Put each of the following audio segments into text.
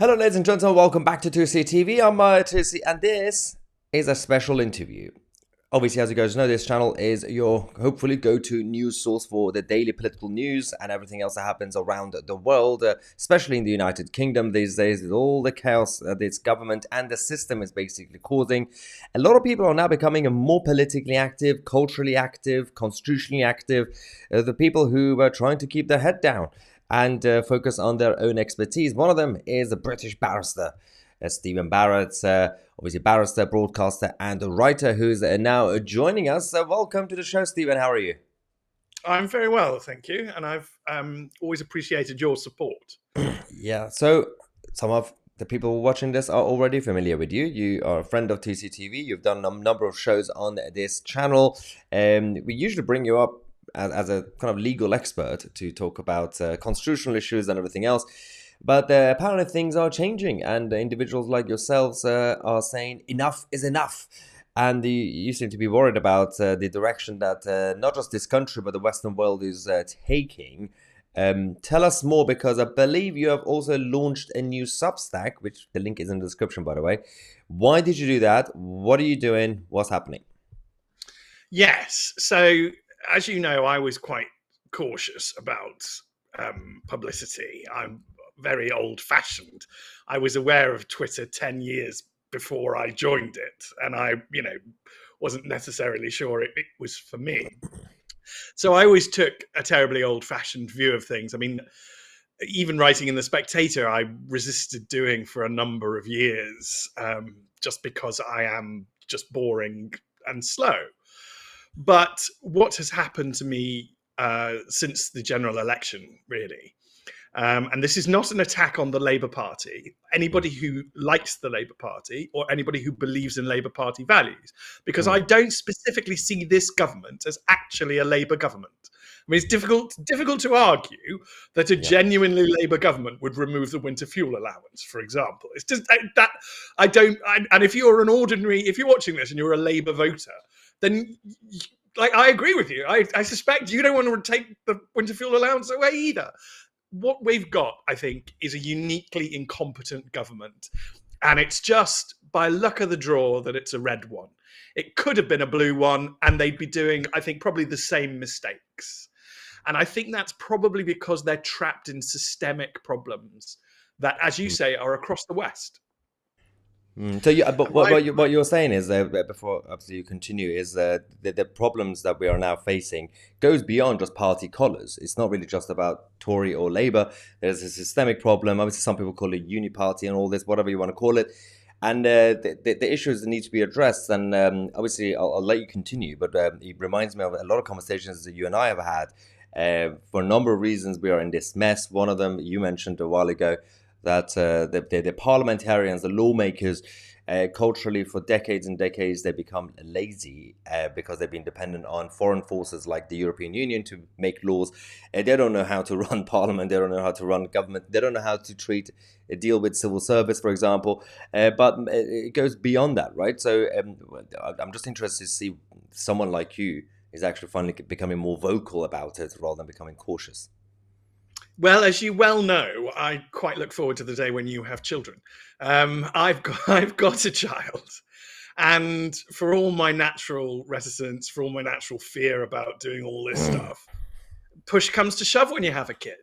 Hello, ladies and gentlemen. Welcome back to Tousi TV. I'm Tousi, and this is a special interview. Obviously, as you guys know, this channel is your hopefully go-to news source for the daily political news and everything else that happens around the world, especially in the United Kingdom these days, with all the chaos that its government and the system is basically causing. A lot of people are now becoming more politically active, culturally active, constitutionally active. The people who are trying to keep their head down and focus on their own expertise. One of them is a British barrister, Stephen Barrett, obviously barrister, broadcaster, and a writer who's now joining us. Welcome to the show, Stephen. How are you? I'm very well, thank you, and I've always appreciated your support. Yeah, so some of the people watching this are already familiar with you. You are a friend of TCTV. You've done a number of shows on this channel. We usually bring you up as a kind of legal expert to talk about constitutional issues and everything else. But apparently things are changing, and individuals like yourselves are saying enough is enough. And you seem to be worried about the direction that not just this country, but the Western world is taking. Tell us more, because I believe you have also launched a new Substack, which the link is in the description, by the way. Why did you do that? What are you doing? What's happening? Yes, so as you know, I was quite cautious about publicity. I'm very old-fashioned. I was aware of Twitter 10 years before I joined it, and I, wasn't necessarily sure it was for me. So I always took a terribly old-fashioned view of things. I mean, even writing in The Spectator, I resisted doing for a number of years, just because I am just boring and slow. But what has happened to me since the general election, really, and this is not an attack on the Labour Party, anybody who likes the Labour Party or anybody who believes in Labour Party values, because I Mm, don't specifically see this government as actually a Labour government. I mean, it's difficult to argue that a yeah. genuinely Labour government would remove the winter fuel allowance, for example. It's just that I don't. And if you're if you're watching this and you're a Labour voter, then like I agree with you. I suspect you don't want to take the winter fuel allowance away either. What we've got, I think, is a uniquely incompetent government. And it's just by luck of the draw that it's a red one. It could have been a blue one, and they'd be doing, I think, probably the same mistakes. And I think that's probably because they're trapped in systemic problems that, as you say, are across the West. So, but And my what you're saying is before obviously you continue is the problems that we are now facing goes beyond just party colours. It's not really just about Tory or Labour. There's a systemic problem. Obviously, some people call it uni-party and all this, whatever you want to call it. And the issues that need to be addressed. And obviously, I'll let you continue. But it reminds me of a lot of conversations that you and I have had. For a number of reasons, we are in this mess. One of them you mentioned a while ago, that the parliamentarians, the lawmakers, culturally for decades and decades, they become lazy because they've been dependent on foreign forces like the European Union to make laws. They don't know how to run parliament. They don't know how to run government. They don't know how to deal with civil service, for example. But it goes beyond that, right? So I'm just interested to see someone like you is actually finally becoming more vocal about it rather than becoming cautious. Well, as you well know, I quite look forward to the day when you have children. I've got a child, and for all my natural reticence, for all my natural fear about doing all this stuff, push comes to shove when you have a kid.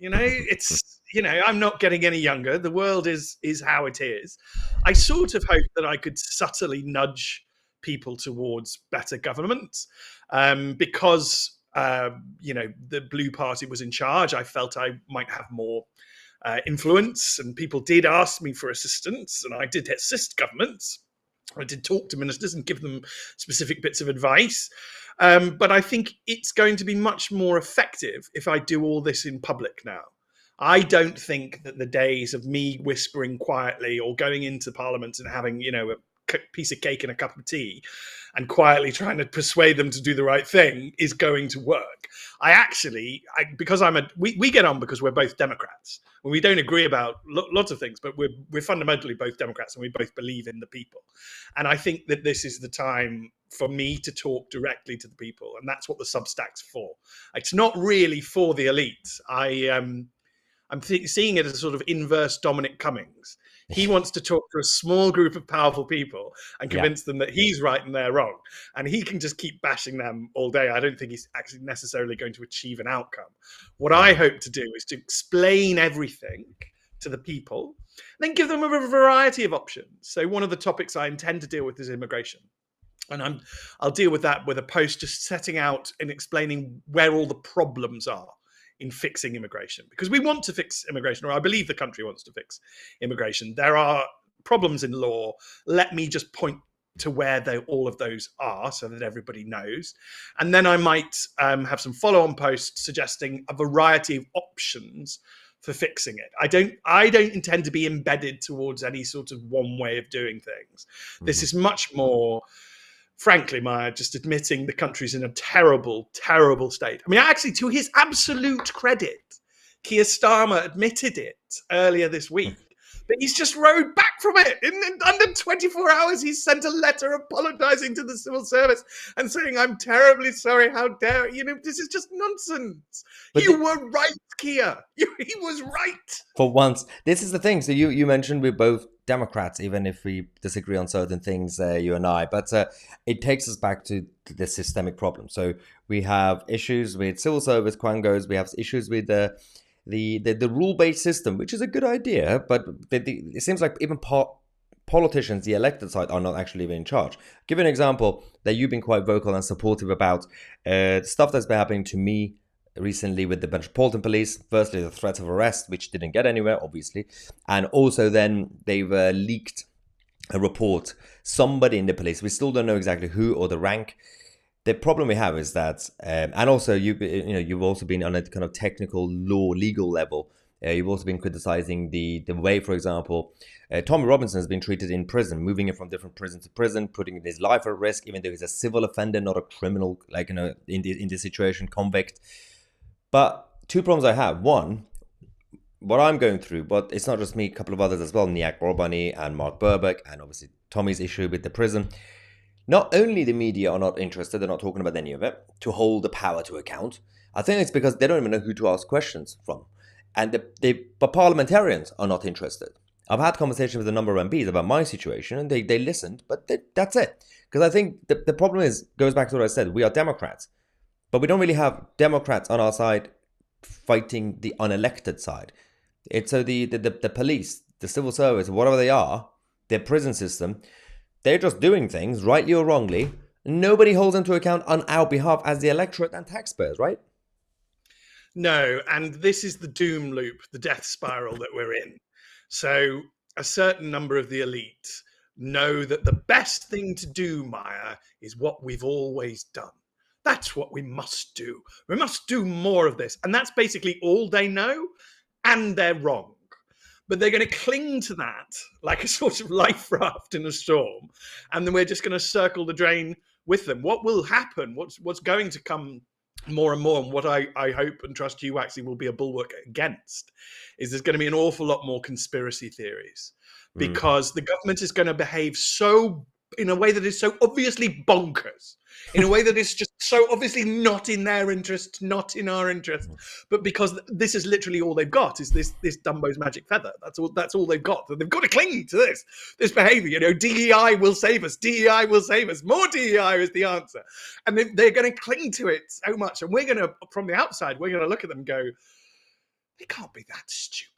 I'm not getting any younger. The world is how it is. I sort of hoped that I could subtly nudge people towards better government, because the Blue Party was in charge. I felt I might have more influence, and people did ask me for assistance, and I did assist governments. I did talk to ministers and give them specific bits of advice. But I think it's going to be much more effective if I do all this in public now. I don't think that the days of me whispering quietly or going into Parliament and having, a piece of cake and a cup of tea and quietly trying to persuade them to do the right thing is going to work. Because we get on because we're both Democrats. Well, we don't agree about lots of things, but we're fundamentally both Democrats and we both believe in the people. And I think that this is the time for me to talk directly to the people, and that's what the Substack's for. It's not really for the elite. I'm seeing it as a sort of inverse Dominic Cummings. He wants to talk to a small group of powerful people and Yeah. convince them that he's right and they're wrong. And he can just keep bashing them all day. I don't think he's actually necessarily going to achieve an outcome. What I hope to do is to explain everything to the people, then give them a variety of options. So one of the topics I intend to deal with is immigration. And I'll deal with that with a post just setting out and explaining where all the problems are in fixing immigration, because we want to fix immigration, or I believe the country wants to fix immigration. There are problems in law. Let me just point to where all of those are so that everybody knows. And then I might have some follow-on posts suggesting a variety of options for fixing it. I don't intend to be embedded towards any sort of one way of doing things. This is much more, frankly, Maya, just admitting the country's in a terrible, terrible state. I mean, actually, to his absolute credit, Keir Starmer admitted it earlier this week, but he's just rode back from it. In under 24 hours, he's sent a letter apologising to the civil service and saying, "I'm terribly sorry, how dare you know, this is just nonsense. But you were right, Keir. He was right." For once, this is the thing. So you mentioned we're both Democrats, even if we disagree on certain things, you and I. But it takes us back to the systemic problem. So we have issues with civil service quangos. We have issues with the rule-based system, which is a good idea, but it seems like even politicians, the elected side, are not actually even in charge. Give an example that you've been quite vocal and supportive about stuff that's been happening to me recently with the Metropolitan Police. Firstly, the threat of arrest, which didn't get anywhere, obviously. And also then they've leaked a report. Somebody in the police, we still don't know exactly who or the rank. The problem we have is that, and also you've also been on a kind of technical law, legal level. You've also been criticizing the way, for example, Tommy Robinson has been treated in prison, moving him from different prison to prison, putting his life at risk, even though he's a civil offender, not a criminal, like, you know, in this situation, convict. But two problems I have. One, what I'm going through, but it's not just me, a couple of others as well, Niak Borbani and Mark Burbeck, and obviously Tommy's issue with the prison. Not only the media are not interested, they're not talking about any of it, to hold the power to account. I think it's because they don't even know who to ask questions from. And but parliamentarians are not interested. I've had conversations with a number of MPs about my situation, and they listened, but that's it. Because I think the problem goes back to what I said, we are Democrats. But we don't really have Democrats on our side fighting the unelected side. It's so the police, the civil service, whatever they are, their prison system, they're just doing things, rightly or wrongly. Nobody holds them to account on our behalf as the electorate and taxpayers, right? No, and this is the doom loop, the death spiral that we're in. So a certain number of the elite know that the best thing to do, Maya, is what we've always done. That's what we must do. We must do more of this. And that's basically all they know, and they're wrong. But they're going to cling to that like a sort of life raft in a storm. And then we're just going to circle the drain with them. What will happen, what's going to come more and more, and what I hope and trust you actually will be a bulwark against, is there's going to be an awful lot more conspiracy theories. Because the government is going to behave in a way that is so obviously bonkers, in a way that is just so obviously not in their interest, not in our interest, but because this is literally all they've got, is this Dumbo's magic feather. That's all they've got. They've got to cling to this behavior. You know, DEI will save us. DEI will save us. More DEI is the answer, and they're going to cling to it so much. And we're going to, from the outside, we're going to look at them and go, they can't be that stupid.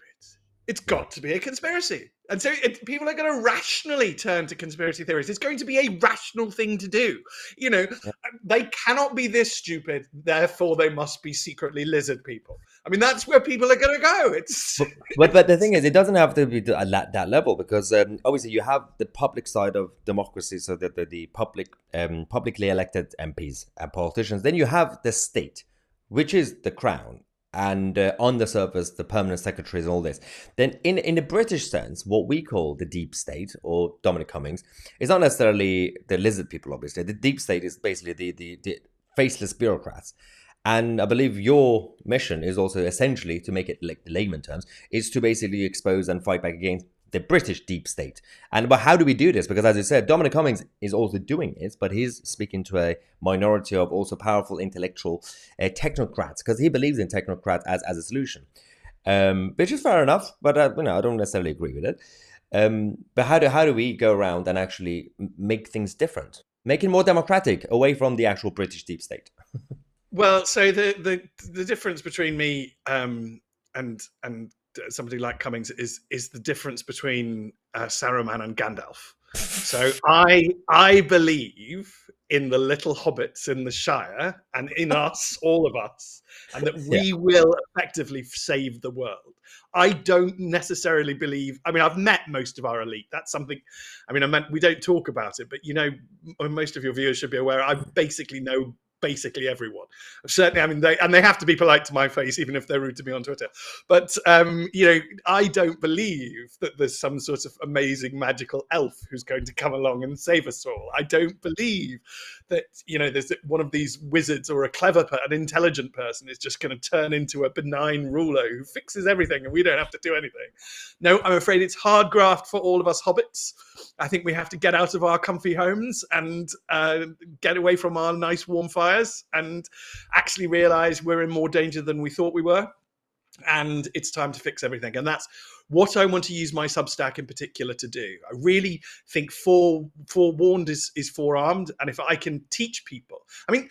It's got to be a conspiracy. And so people are going to rationally turn to conspiracy theories. It's going to be a rational thing to do. You know, they cannot be this stupid, therefore they must be secretly lizard people. I mean, that's where people are going to go. But the thing is, it doesn't have to be at that level, because obviously you have the public side of democracy, so that the publicly elected MPs and politicians. Then you have the state, which is the crown. And on the surface, the permanent secretaries and all this. Then in the British sense, what we call the deep state, or Dominic Cummings, is not necessarily the lizard people, obviously. The deep state is basically the faceless bureaucrats. And I believe your mission is also essentially, to make it like the layman terms, is to basically expose and fight back against the British deep state. But how do we do this? Because as I said, Dominic Cummings is also doing it, but he's speaking to a minority of also powerful intellectual technocrats, because he believes in technocrats as a solution. which is fair enough. But I don't necessarily agree with it. But how do we go around and actually make things different, make it more democratic, away from the actual British deep state? Well, so the difference between me and somebody like Cummings is the difference between Saruman and Gandalf. So I believe in the little hobbits in the Shire and in us, all of us, and that Yeah. we will effectively save the world. I don't necessarily believe. I mean, I've met most of our elite. That's something. I mean, we don't talk about it, but most of your viewers should be aware. I basically know basically everyone. Certainly, I mean, they have to be polite to my face, even if they're rude to me on Twitter. But I don't believe that there's some sort of amazing magical elf who's going to come along and save us all. I don't believe that there's one of these wizards or an intelligent person is just going to turn into a benign ruler who fixes everything and we don't have to do anything. No, I'm afraid it's hard graft for all of us hobbits. I think we have to get out of our comfy homes and get away from our nice warm fires and actually realize we're in more danger than we thought we were. And it's time to fix everything. And that's what I want to use my Substack in particular to do. I really think forewarned is forearmed. And if I can teach people, I mean,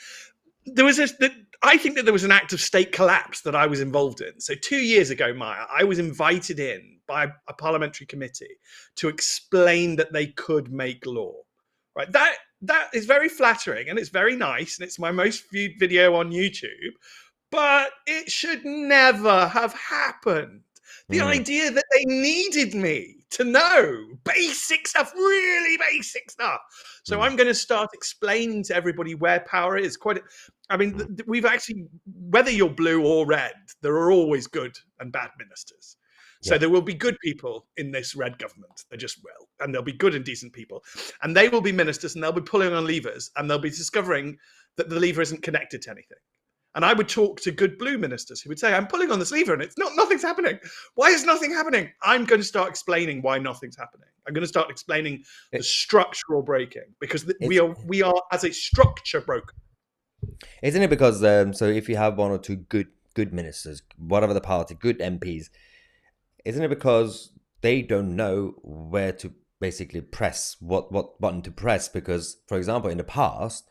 I think that there was an act of state collapse that I was involved in. So 2 years ago, Maya, I was invited in by a parliamentary committee to explain that they could make law. Right? That is very flattering and it's very nice. And it's my most viewed video on YouTube. But it should never have happened. The idea that they needed me to know basic stuff, really basic stuff. So I'm going to start explaining to everybody where power is. We've actually, whether you're blue or red, there are always good and bad ministers. So there will be good people in this red government. They just will. And there'll be good and decent people. And they will be ministers and they'll be pulling on levers and they'll be discovering that the lever isn't connected to anything. And I would talk to good blue ministers who would say, I'm pulling on this lever and nothing's happening. Why is nothing happening? I'm going to start explaining why nothing's happening. I'm going to start explaining the structural breaking because we are as a structure broken. Isn't it because, so if you have one or two good ministers, whatever the party, good MPs, isn't it because they don't know where to basically press, what button to press? Because, for example, in the past,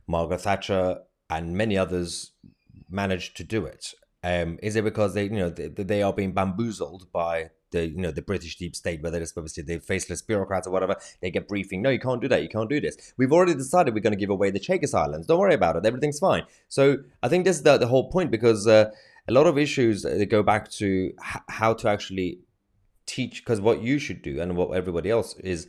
Margaret Thatcher and many others managed to do it. Is it because they are being bamboozled by the British deep state, whether it's obviously the faceless bureaucrats or whatever? They get briefing. No, you can't do that. You can't do this. We've already decided we're going to give away the Chagos Islands. Don't worry about it. Everything's fine. So I think this is the whole point, because a lot of issues they go back to how to actually teach. Because what you should do and what everybody else is,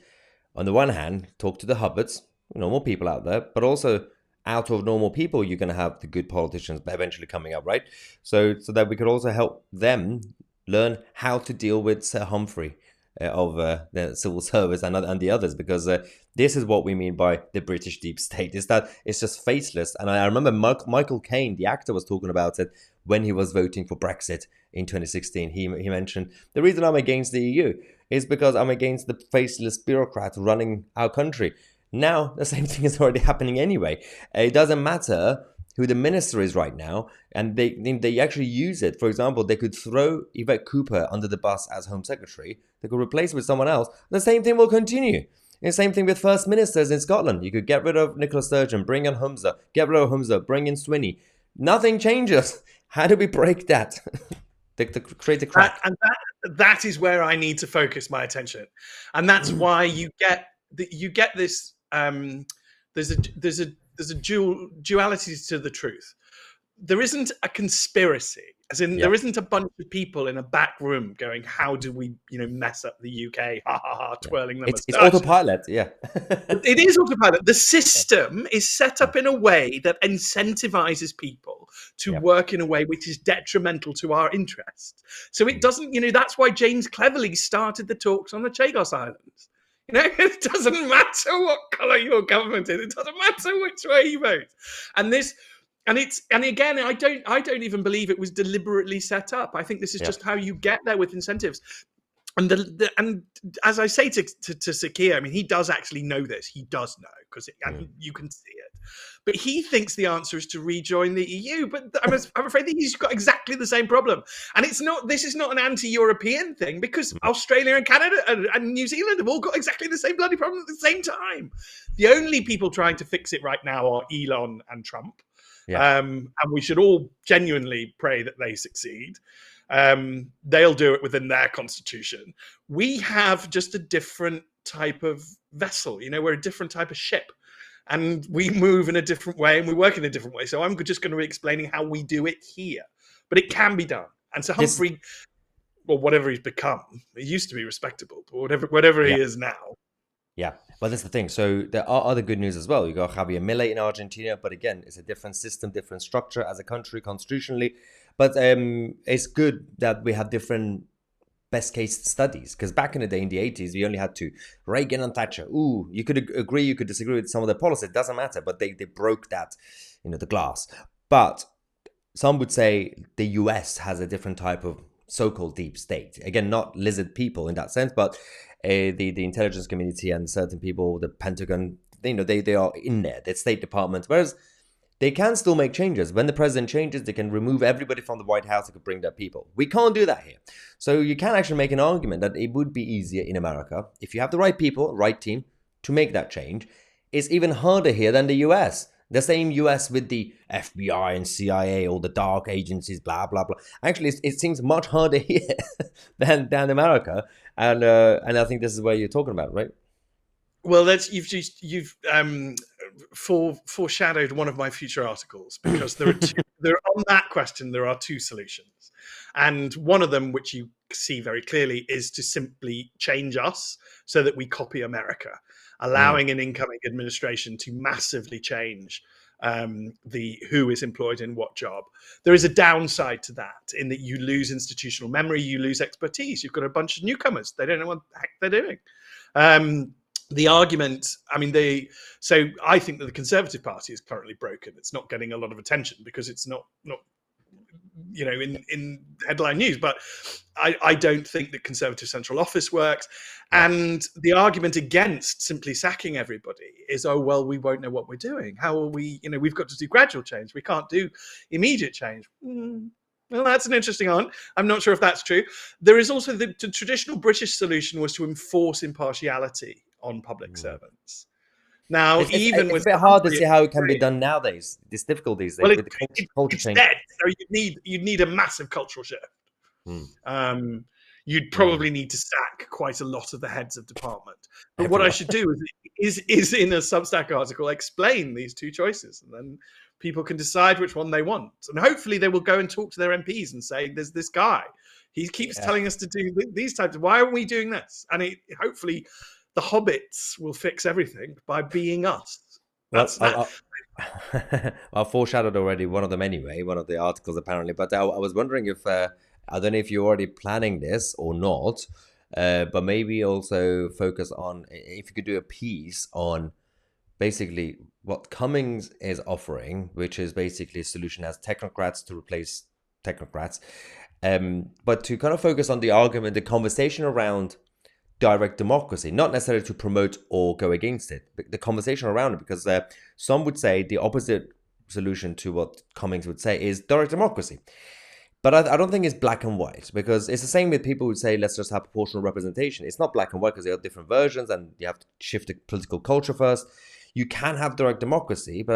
on the one hand, talk to the hobbits, normal people out there, but also out of normal people, you're going to have the good politicians eventually coming up, right? So that we could also help them learn how to deal with Sir Humphrey of the civil service and the others, because this is what we mean by the British deep state, is that it's just faceless. And I remember Michael Caine, the actor, was talking about it when he was voting for Brexit in 2016. He mentioned, the reason I'm against the EU is because I'm against the faceless bureaucrats running our country. Now, the same thing is already happening anyway. It doesn't matter who the minister is right now, and they actually use it. For example, they could throw Yvette Cooper under the bus as Home Secretary. They could replace her with someone else. The same thing will continue. And the same thing with First Ministers in Scotland. You could get rid of Nicola Sturgeon, bring in Humza, get rid of Humza, bring in Swinney. Nothing changes. How do we break that? Create a crack. That is where I need to focus my attention. And that's why you get this. There's a duality to the truth. There isn't a conspiracy, as in there isn't a bunch of people in a back room going, "How do we, mess up the UK?" Ha ha ha, twirling them. It's autopilot. Yeah, it is autopilot. The system is set up in a way that incentivizes people to work in a way which is detrimental to our interest. So it doesn't. That's why James Cleverly started the talks on the Chagos Islands. It doesn't matter what colour your government is. It doesn't matter which way you vote. And again, I don't even believe it was deliberately set up. I think this is just how you get there with incentives. And and as I say to Sakir, I mean, he does actually know this. He does know, because you can see it. But he thinks the answer is to rejoin the EU. But I'm afraid that he's got exactly the same problem. And it's not. This is not an anti-European thing, because Australia and Canada and New Zealand have all got exactly the same bloody problem at the same time. The only people trying to fix it right now are Elon and Trump. Yeah. And we should all genuinely pray that they succeed. They'll do it within their constitution. We have just a different type of vessel. We're a different type of ship. And we move in a different way and we work in a different way. So I'm just going to be explaining how we do it here. But it can be done. And so Humphrey, or whatever he's become, he used to be respectable, but whatever he is now. Yeah, but that's the thing. So there are other good news as well. You got Javier Milei in Argentina, but again, it's a different system, different structure as a country constitutionally. But it's good that we have different best case studies, because back in the day, in the 80s, we only had to Reagan and Thatcher. Ooh, you could agree, you could disagree with some of their policies. It doesn't matter, but they broke that, the glass. But some would say the US has a different type of so-called deep state. Again, not lizard people in that sense, but the intelligence community and certain people, the Pentagon, they are in there, the State Department. Whereas they can still make changes. When the president changes, they can remove everybody from the White House. They could bring their people. We can't do that here. So you can actually make an argument that it would be easier in America if you have the right people, right team to make that change. It's even harder here than the US. The same US with the FBI and CIA, all the dark agencies, blah, blah, blah. Actually, it seems much harder here than America. And I think this is what you're talking about, right? Well, you've foreshadowed one of my future articles, because there on that question there are two solutions, and one of them, which you see very clearly, is to simply change us so that we copy America, allowing an incoming administration to massively change who is employed in what job. There is a downside to that, in that you lose institutional memory, you lose expertise. You've got a bunch of newcomers; they don't know what the heck they're doing. The argument, so I think that the Conservative Party is currently broken. It's not getting a lot of attention because it's not in headline news. But I don't think that Conservative central office works. And the argument against simply sacking everybody is, oh, well, we won't know what we're doing. How are we, we've got to do gradual change. We can't do immediate change. Well, that's an interesting one. I'm not sure if that's true. There is also the traditional British solution was to enforce impartiality on public servants. Now, it's a bit hard to see how it can be done nowadays. It's difficult these days with the culture change. Dead. So you'd need a massive cultural shift. You'd probably need to sack quite a lot of the heads of department. But what I should do is in a Substack article explain these two choices, and then people can decide which one they want. And hopefully they will go and talk to their MPs and say, there's this guy. He keeps telling us to do these types of, why aren't we doing this? And hopefully the hobbits will fix everything by being us. I foreshadowed already one of them anyway, one of the articles apparently. But I was wondering if, I don't know if you're already planning this or not, but maybe also focus on, if you could do a piece on basically what Cummings is offering, which is basically a solution as technocrats to replace technocrats, but to kind of focus on the argument, the conversation around direct democracy, not necessarily to promote or go against it, but the conversation around it, because some would say the opposite solution to what Cummings would say is direct democracy. But I don't think it's black and white, because it's the same with people who say, let's just have proportional representation. It's not black and white, because there are different versions and you have to shift the political culture first. You can have direct democracy, but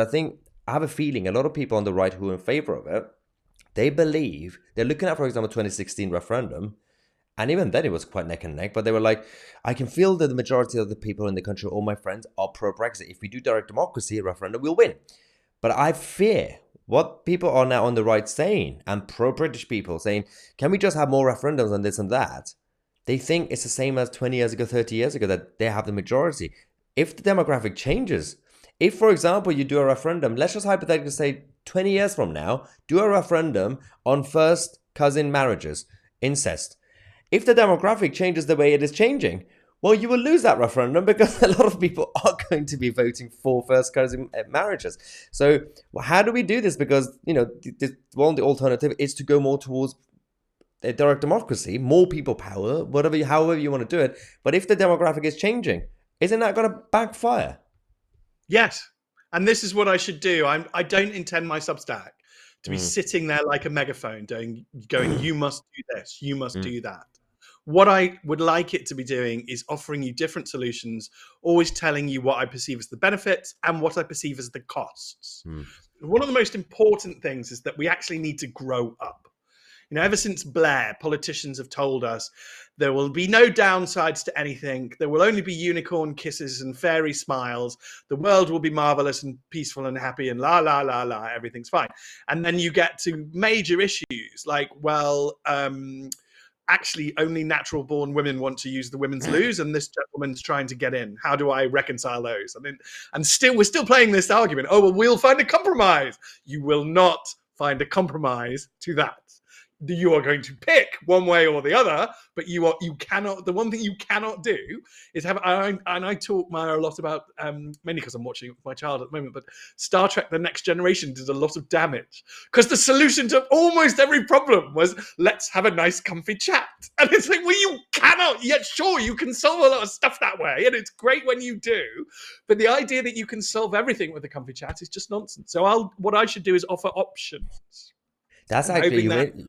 I have a feeling a lot of people on the right who are in favor of it, they believe, they're looking at, for example, 2016 referendum, and even then it was quite neck and neck, but they were like, I can feel that the majority of the people in the country, all my friends, are pro-Brexit. If we do direct democracy, a referendum, we'll win. But I fear what people are now on the right saying, and pro-British people saying, can we just have more referendums and this and that? They think it's the same as 20 years ago, 30 years ago, that they have the majority. If the demographic changes, if, for example, you do a referendum, let's just hypothetically say 20 years from now, do a referendum on first cousin marriages, incest. If the demographic changes the way it is changing, well, you will lose that referendum, because a lot of people are going to be voting for first cousin marriages. So how do we do this? Because, the alternative is to go more towards a direct democracy, more people power, however you want to do it. But if the demographic is changing, isn't that going to backfire? Yes. And this is what I should do. I don't intend my Substack to be Mm. sitting there like a megaphone going, you must do this, you must Mm. do that. What I would like it to be doing is offering you different solutions, always telling you what I perceive as the benefits and what I perceive as the costs. Mm. One of the most important things is that we actually need to grow up. Ever since Blair, politicians have told us there will be no downsides to anything. There will only be unicorn kisses and fairy smiles. The world will be marvelous and peaceful and happy and la, la, la, la, everything's fine. And then you get to major issues like, actually only natural born women want to use the women's loos and this gentleman's trying to get in. How do I reconcile those? And still we're still playing this argument. Oh, well, we'll find a compromise. You will not find a compromise to that. You are going to pick one way or the other, but you cannot. The one thing you cannot do is have. And I talk, Maya, a lot about mainly because I'm watching it with my child at the moment. But Star Trek: The Next Generation did a lot of damage because the solution to almost every problem was let's have a nice, comfy chat. And it's like, well, you cannot. Yet, sure, you can solve a lot of stuff that way, and it's great when you do. But the idea that you can solve everything with a comfy chat is just nonsense. So what I should do is offer options. That's I'm actually hoping that.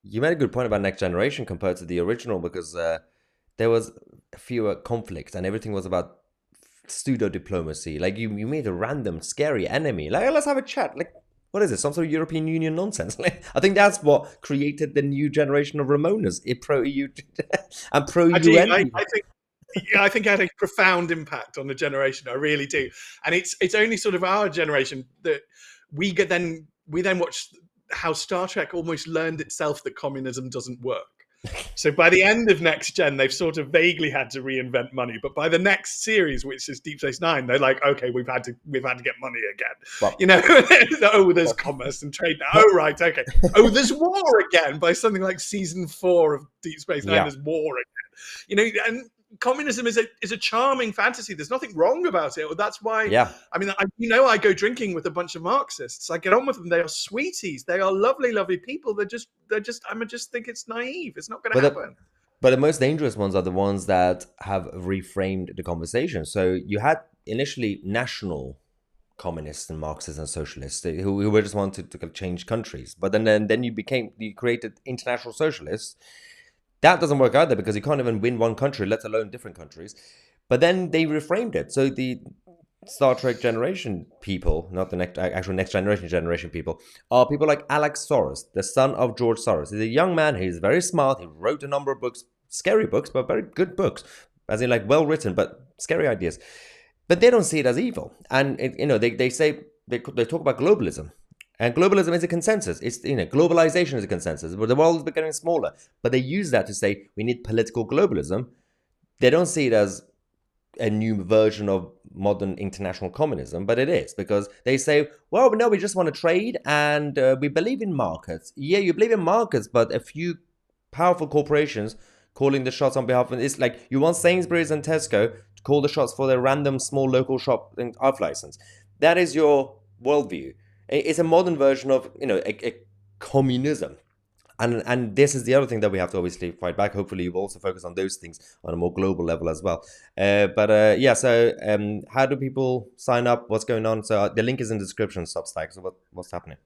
you made a good point about Next Generation compared to the original, because there was fewer conflicts and everything was about pseudo diplomacy. Like you made a random scary enemy. Like, let's have a chat. Like, what is it? Some sort of European Union nonsense? Like, I think that's what created the new generation of Ramonas, pro EU and pro UN. I think it had a profound impact on the generation. I really do, and it's only sort of our generation that we then watch how Star Trek almost learned itself that communism doesn't work. So by the end of Next Gen, they've sort of vaguely had to reinvent money. But by the next series, which is Deep Space Nine, they're like, okay, we've had to get money again. Well, oh, there's commerce and trade now. Oh, right, okay. Oh, there's war again. By something like season 4 of Deep Space Nine, there's war again. And communism is a charming fantasy. There's nothing wrong about it. That's why. Yeah. I mean, I go drinking with a bunch of Marxists. I get on with them. They are sweeties. They are lovely, lovely people. I just think it's naive. It's not going to happen. But the most dangerous ones are the ones that have reframed the conversation. So you had initially national communists and Marxists and socialists who were just wanted to change countries. But then you created international socialists. That doesn't work either because you can't even win one country, let alone different countries. But then they reframed it. So the Star Trek generation people, not the next generation people, are people like Alex Soros, the son of George Soros. He's a young man. He's very smart. He wrote a number of books, scary books, but very good books, as in like well written, but scary ideas. But they don't see it as evil. And they say they talk about globalism. And globalism is a consensus. It's globalization is a consensus. But the world is becoming smaller. But they use that to say we need political globalism. They don't see it as a new version of modern international communism, but it is, because they say, well, no, we just want to trade and we believe in markets. Yeah, you believe in markets, but a few powerful corporations calling the shots on behalf of it's like you want Sainsbury's and Tesco to call the shots for their random small local shop off license. That is your worldview. It's a modern version of a communism. And this is the other thing that we have to obviously fight back. Hopefully, you will also focus on those things on a more global level as well. So how do people sign up? What's going on? So the link is in the description, Substack. So what's happening?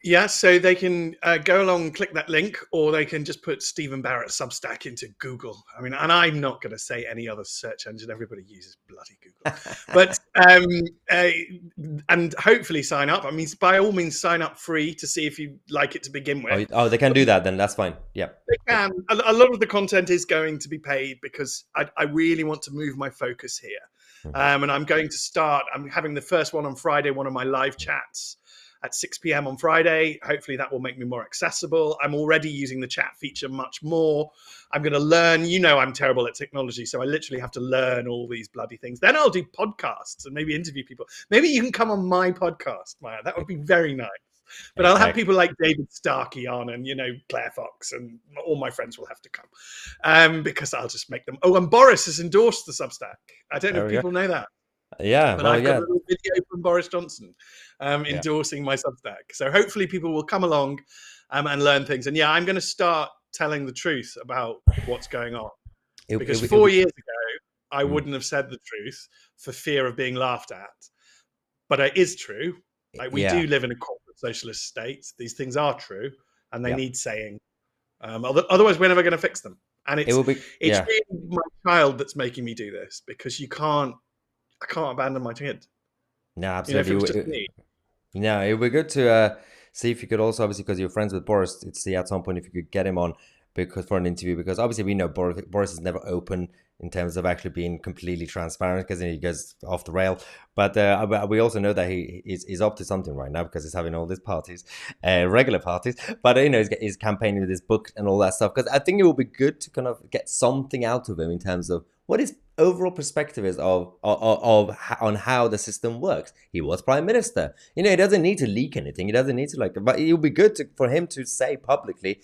Yeah, so they can go along and click that link, or they can just put Stephen Barrett Substack into Google. I mean, and I'm not going to say any other search engine. Everybody uses bloody Google. But and hopefully sign up. I mean, by all means, sign up free to see if you like it to begin with. Oh, they can do that then. That's fine. Yeah. They can. A lot of the content is going to be paid because I really want to move my focus here. And I'm going to start. I'm having the first one on Friday, one of my live chats at 6 p.m. on Friday. Hopefully that will make me more accessible. I'm already using the chat feature much more. I'm going to learn, I'm terrible at technology, so I literally have to learn all these bloody things. Then I'll do podcasts and maybe interview people. Maybe you can come on my podcast, Maya. That would be very nice. But I'll have people like David Starkey on and, Claire Fox, and all my friends will have to come because I'll just make them. Oh, and Boris has endorsed the Substack. I don't know if people know that. Yeah, but I've got a little video from Boris Johnson endorsing my Substack. So hopefully people will come along and learn things. And I'm going to start telling the truth about what's going on. Because 4 years ago, I wouldn't have said the truth for fear of being laughed at. but it is true. Like, we Yeah, do live in a corporate socialist state. These things are true, and they yeah. need saying. Otherwise, we're never going to fix them. And It will be, it's yeah. really my child that's making me do this, because I can't abandon my kid. No, You know, if it was just absolutely. me. No, it would be good to see if you could also, obviously, because you're friends with Boris, to see at some point if you could get him on because for an interview. Because obviously, we know Boris is never open in terms of actually being completely transparent because he goes off the rail. But we also know that he's up to something right now because he's having all these parties, regular parties. But he's campaigning with his book and all that stuff. Because I think it would be good to kind of get something out of him in terms of what his overall perspective is on how the system works. He was prime minister. He doesn't need to leak anything. He doesn't need to but it would be good for him to say publicly,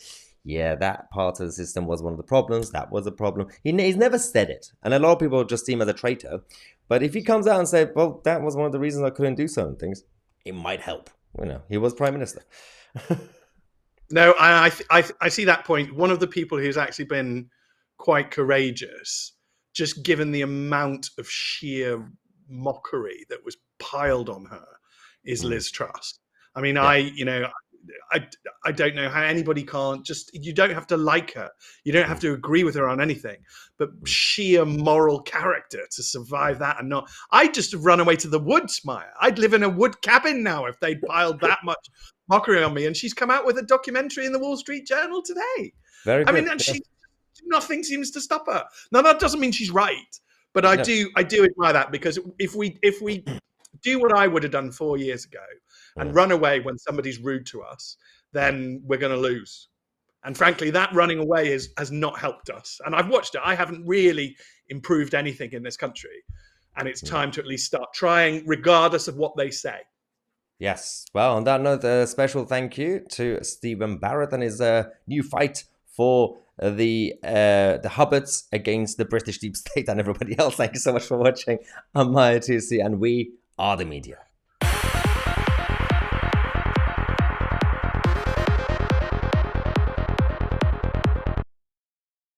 yeah, that part of the system was one of the problems. That was a problem. He's never said it, and a lot of people just see him as a traitor. But if he comes out and says, well, that was one of the reasons I couldn't do certain things, it might help. He was prime minister. No, I see that point. One of the people who's actually been quite courageous, just given the amount of sheer mockery that was piled on her, is Mm, Liz Truss. I mean, yeah. I, I don't know how anybody can't just, you don't have to like her. You don't have Mm, to agree with her on anything, but mm, sheer moral character to survive that. And not, I'd just have run away to the woods, Maya. I'd live in a wood cabin now if they'd piled that much mockery on me. And she's come out with a documentary in the Wall Street Journal today. very I mean, good. and Yeah. nothing seems to stop her. Now, that doesn't mean she's right, but I No. do admire that, because if we do what I would have done 4 years ago and Mm, run away when somebody's rude to us, yeah. then we're going to lose. And frankly, that running away has not helped us. And I've watched it. I haven't really improved anything in this country. And it's Mm. time to at least start trying, regardless of what they say. Yes. Well, on that note, a special thank you to Stephen Barrett and his new fight for the Hubbards against the British deep state and everybody else. Thank you so much for watching. I'm Maya Tousi, and we are the media.